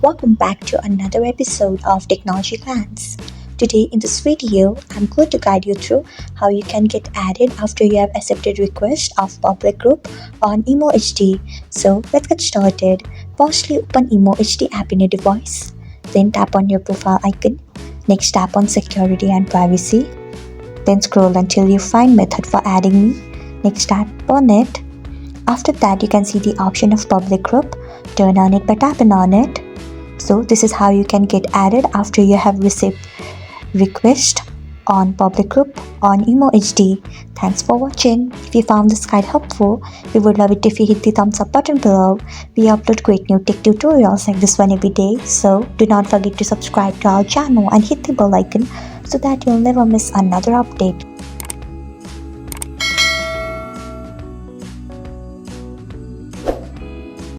Welcome back to another episode of Technologyglance. Today in this video, I'm going to guide you through how you can get added after you have accepted request of public group on Emo HD. So let's get started. Firstly, open Emo HD app in your device. Then tap on your profile icon. Next tap on security and privacy. Then scroll until you find method for adding me. Next tap on it. After that, you can see the option of public group. Turn on it by tapping on it. So this is how you can get added after you have received request on public group on Emo HD. Thanks for watching. If you found this guide helpful, we would love it if you hit the thumbs up button below. We upload great new tech tutorials like this one every day, so do not forget to subscribe to our channel and hit the bell icon so that you'll never miss another update.